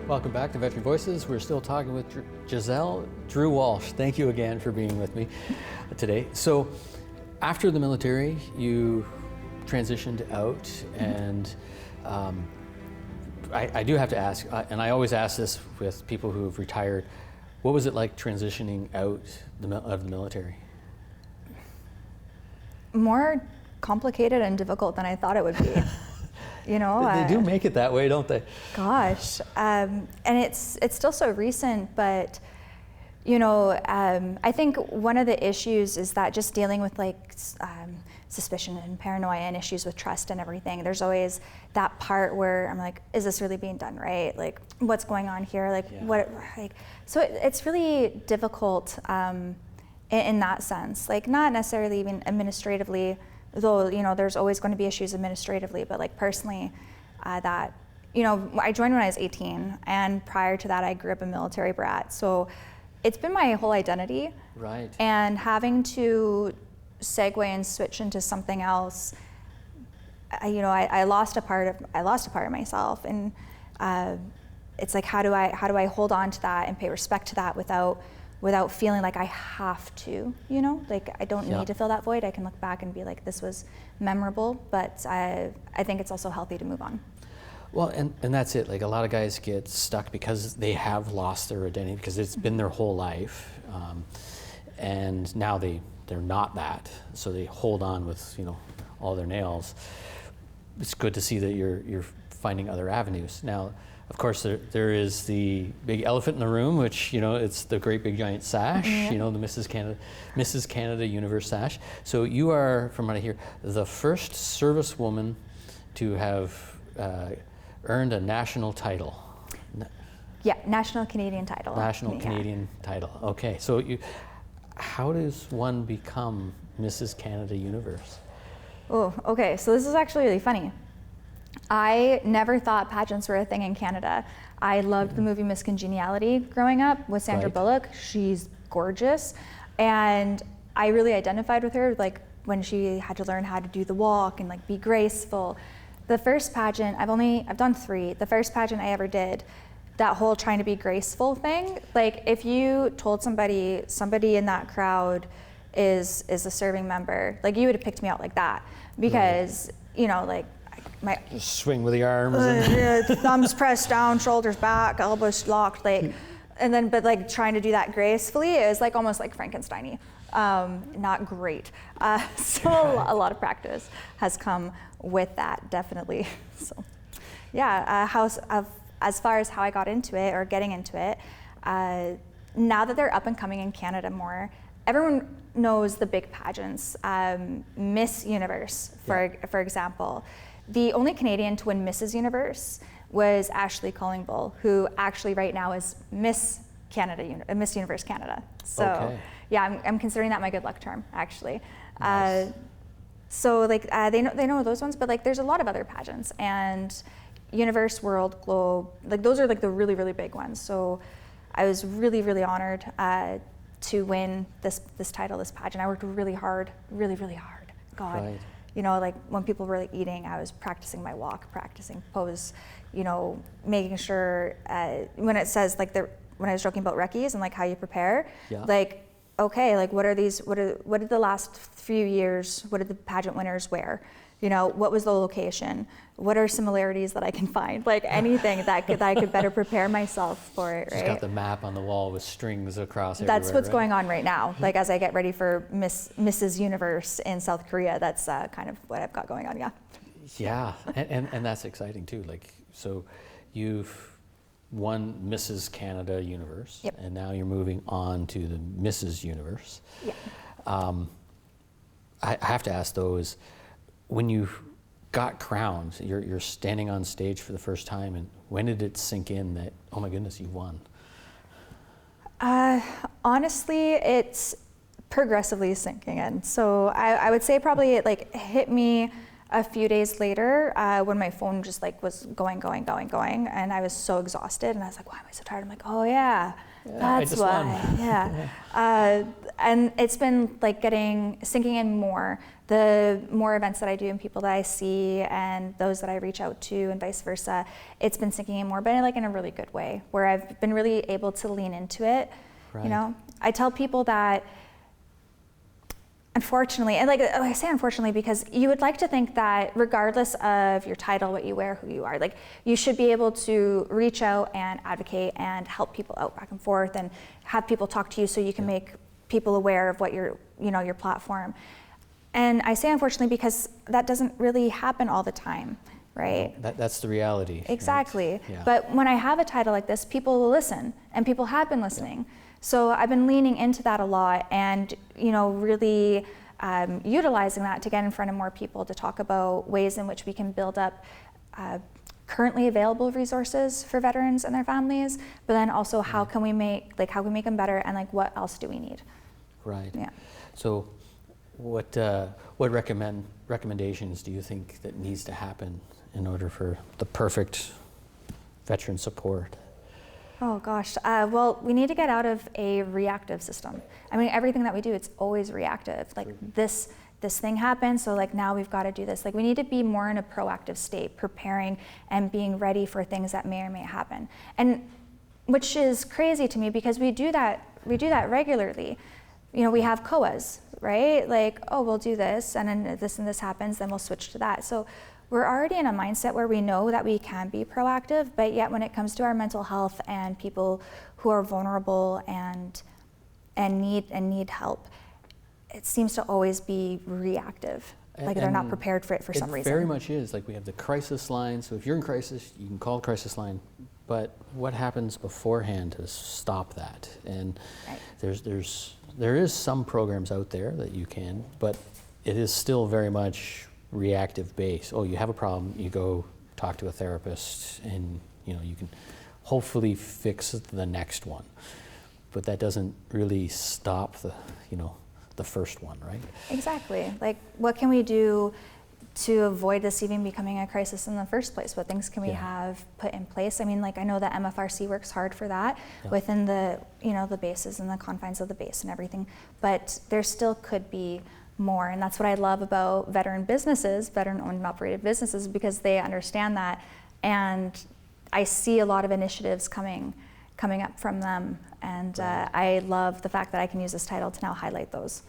Welcome back to Veteran Voices. We're still talking with Giselle. Drew Walsh, thank you again for being with me today. So after the military, you transitioned out, and I do have to ask, and I always ask this with people who have retired, what was it like transitioning out of the military? More complicated and difficult than I thought it would be. You know, they do make it that way, don't they? Gosh, and it's still so recent, but you know, I think one of the issues is that just dealing with like suspicion and paranoia and issues with trust and everything. There's always that part where I'm like, is this really being done right? Like, what's going on here? Like, what? Like, so it's really difficult in that sense. Like, not necessarily even administratively. Though, you know, there's always going to be issues administratively, but like personally, that, you know, I joined when I was 18, and prior to that I grew up a military brat. So it's been my whole identity. Right. And having to segue and switch into something else, you know, I lost a part of myself, and it's like, how do I hold on to that and pay respect to that without feeling like I have to, you know, like I don't need to fill that void. I can look back and be like, this was memorable, but I think it's also healthy to move on. Well, and that's it. Like, a lot of guys get stuck because they have lost their identity, because it's been their whole life, and now they're not that, so they hold on with, you know, all their nails. It's good to see that you're finding other avenues. Now, of course, there is the big elephant in the room, which, you know, it's the great big giant sash, you know, the Mrs. Canada Universe sash. So you are, from what I hear, the first servicewoman to have earned a national title. Yeah, national Canadian title. National Canadian title. Okay, so how does one become Mrs. Canada Universe? Oh, okay, so this is actually really funny. I never thought pageants were a thing in Canada. I loved the movie Miss Congeniality growing up with Sandra Bullock. She's gorgeous, and I really identified with her, like when she had to learn how to do the walk and like be graceful. The first pageant, I've done 3. The first pageant I ever did, that whole trying to be graceful thing, like if you told somebody in that crowd is a serving member, like you would have picked me out like that, because you know, like my swing with the arms, thumbs pressed down, shoulders back, elbows locked, like, and then but like trying to do that gracefully is like almost like Frankenstein-y. Not great. So a lot of practice has come with that, definitely. So yeah, as far as how I got into it, or getting into it, now that they're up and coming in Canada more, everyone knows the big pageants. Miss Universe, for example. The only Canadian to win Mrs. Universe was Ashley Cullingbull, who actually right now is Miss Universe Canada. So yeah, I'm considering that my good luck charm, actually. Nice. So like they know those ones, but like there's a lot of other pageants, and Universe, World, Globe, like those are like the really, really big ones. So I was really, really honored to win this title, this pageant. I worked really hard, really, really hard. God. Right. You know, like when people were like eating, I was practicing my walk, practicing pose, you know, making sure when it says like when I was joking about recce's and like how you prepare, like, okay, like what did the last few years, what did the pageant winners wear? You know, what was the location? What are similarities that I can find? Like anything that I could better prepare myself for it, right? Just got the map on the wall with strings across That's everywhere, what's going on right now. Like as I get ready for Mrs. Universe in South Korea, that's kind of what I've got going on, yeah. Yeah, and that's exciting too. Like, so you've won Mrs. Canada Universe, and now you're moving on to the Mrs. Universe. Yeah. I have to ask though, is when you got crowned, you're standing on stage for the first time, and when did it sink in that, oh my goodness, you won? Honestly, it's progressively sinking in. So I would say probably it like hit me a few days later when my phone just like was going, and I was so exhausted, and I was like, why am I so tired? I'm like, oh yeah, That's why, yeah. And it's been like sinking in more. The more events that I do and people that I see and those that I reach out to and vice versa, it's been sinking in more, but like in a really good way, where I've been really able to lean into it. Right. You know, I tell people that, unfortunately, and like I say unfortunately because you would like to think that regardless of your title, what you wear, who you are, like you should be able to reach out and advocate and help people out back and forth and have people talk to you so you can make people aware of what your platform. And I say unfortunately because that doesn't really happen all the time, right? That's the reality. Exactly. Right? Yeah. But when I have a title like this, people will listen, and people have been listening. So I've been leaning into that a lot, and really utilizing that to get in front of more people to talk about ways in which we can build up currently available resources for veterans and their families, but then also how can we make them better, and like what else do we need? Right. Yeah. So what recommendations do you think that needs to happen in order for the perfect veteran support? Oh gosh, well, we need to get out of a reactive system. I mean, everything that we do, it's always reactive. Like this thing happened, so like now we've got to do this. Like we need to be more in a proactive state, preparing and being ready for things that may or may happen. And which is crazy to me because we do that regularly. We have COAs, right? Like, oh, we'll do this, and then this and this happens, then we'll switch to that. So we're already in a mindset where we know that we can be proactive, but yet when it comes to our mental health and people who are vulnerable and need help, it seems to always be reactive. Like they're not prepared for it for some reason. It very much is. Like we have the crisis line, so if you're in crisis, you can call the crisis line, but what happens beforehand to stop that? And there is some programs out there that you can, but it is still very much reactive based. Oh, you have a problem, you go talk to a therapist, and you can hopefully fix the next one. But that doesn't really stop the first one, right? Exactly. Like, what can we do to avoid this even becoming a crisis in the first place? What things can we have put in place? I mean, like I know that MFRC works hard for that within the the bases and the confines of the base and everything, but there still could be more, and that's what I love about veteran businesses, veteran-owned and operated businesses, because they understand that, and I see a lot of initiatives coming up from them, and I love the fact that I can use this title to now highlight those.